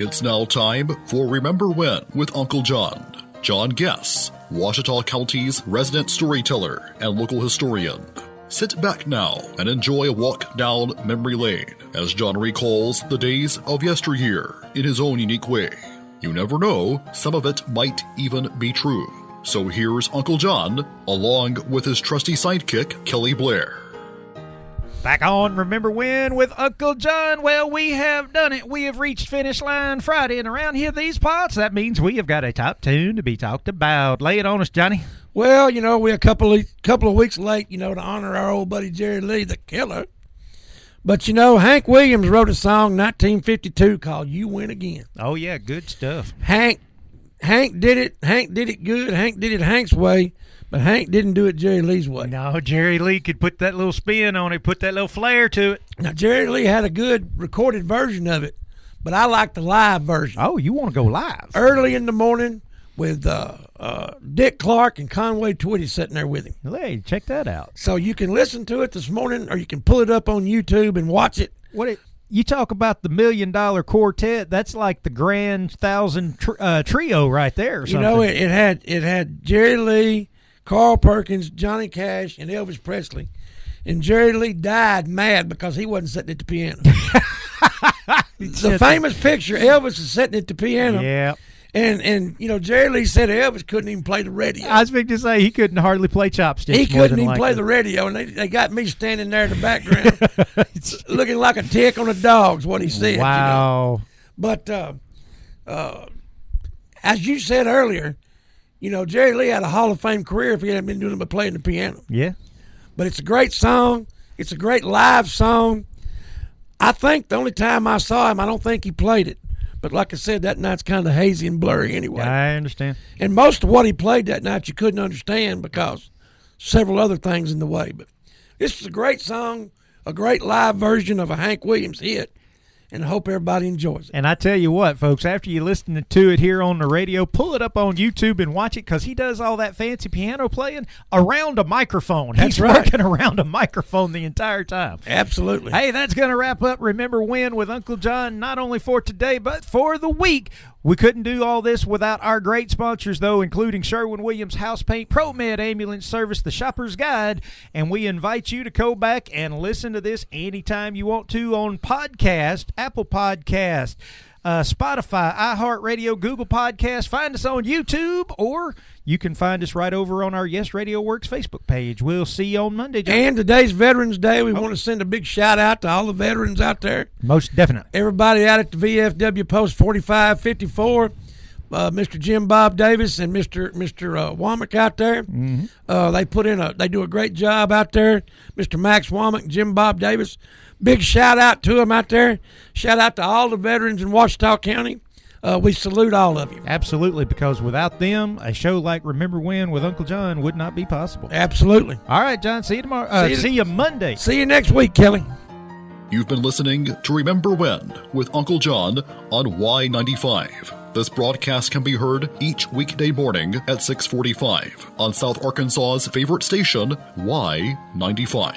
It's now time for Remember When with Uncle John. John Guess, Ouachita County's resident storyteller and local historian. Sit back now and enjoy a walk down memory lane as John recalls the days of yesteryear in his own unique way. You never know, some of it might even be true. So here's Uncle John, along with his trusty sidekick, Kelly Blair. Back on Remember When with Uncle John. Well, we have done it. We have reached finish line Friday, and around here, these parts, that means we have got a top tune to be talked about. Lay it on us, Johnny. Well, we're a couple of weeks late, to honor our old buddy Jerry Lee, the killer. But, Hank Williams wrote a song in 1952 called You Win Again. Oh, yeah, good stuff. Hank did it. Hank did it good. Hank did it Hank's way. But Hank didn't do it Jerry Lee's way. No, Jerry Lee could put that little spin on it, put that little flair to it. Now, Jerry Lee had a good recorded version of it, but I like the live version. Oh, you want to go live? Early in the morning with Dick Clark and Conway Twitty sitting there with him. Hey, check that out. So you can listen to it this morning, or you can pull it up on YouTube and watch it. You talk about the $1 Million Quartet, that's like the Grand Thousand Trio right there or something. It had Jerry Lee, Carl Perkins, Johnny Cash, and Elvis Presley. And Jerry Lee died mad because he wasn't sitting at the piano. The famous picture, Elvis is sitting at the piano. Yeah. And Jerry Lee said Elvis couldn't even play the radio. I was going to say he couldn't hardly play chopsticks. He couldn't even play the radio, and they got me standing there in the background looking like a tick on a dog's what he said. Wow. But as you said earlier, Jerry Lee had a Hall of Fame career if he hadn't been doing it but playing the piano. Yeah. But it's a great song. It's a great live song. I think the only time I saw him, I don't think he played it. But like I said, that night's kind of hazy and blurry anyway. I understand. And most of what he played that night you couldn't understand because several other things in the way. But this is a great song, a great live version of a Hank Williams hit. And I hope everybody enjoys it. And I tell you what, folks, after you listen to it here on the radio, pull it up on YouTube and watch it because he does all that fancy piano playing around a microphone. He's working around a microphone the entire time. Absolutely. Hey, that's going to wrap up Remember When with Uncle John, not only for today, but for the week. We couldn't do all this without our great sponsors, though, including Sherwin-Williams House Paint, ProMed Ambulance Service, The Shopper's Guide, and we invite you to go back and listen to this anytime you want to on podcast, Apple Podcast, Spotify, iHeartRadio, Google Podcast. Find us on YouTube, or you can find us right over on our Yes Radio Works Facebook page. We'll see you on Monday, John. And today's Veterans Day. We want to send a big shout-out to all the veterans out there. Most definitely. Everybody out at the VFW Post 4554, Mr. Jim Bob Davis and Mr. Womack out there. Mm-hmm. They do a great job out there. Mr. Max Womack and Jim Bob Davis. Big shout-out to them out there. Shout-out to all the veterans in Ouachita County. We salute all of you. Absolutely, because without them, a show like Remember When with Uncle John would not be possible. Absolutely. All right, John, see you tomorrow. See you Monday. See you next week, Kelly. You've been listening to Remember When with Uncle John on Y95. This broadcast can be heard each weekday morning at 6:45 on South Arkansas's favorite station, Y95.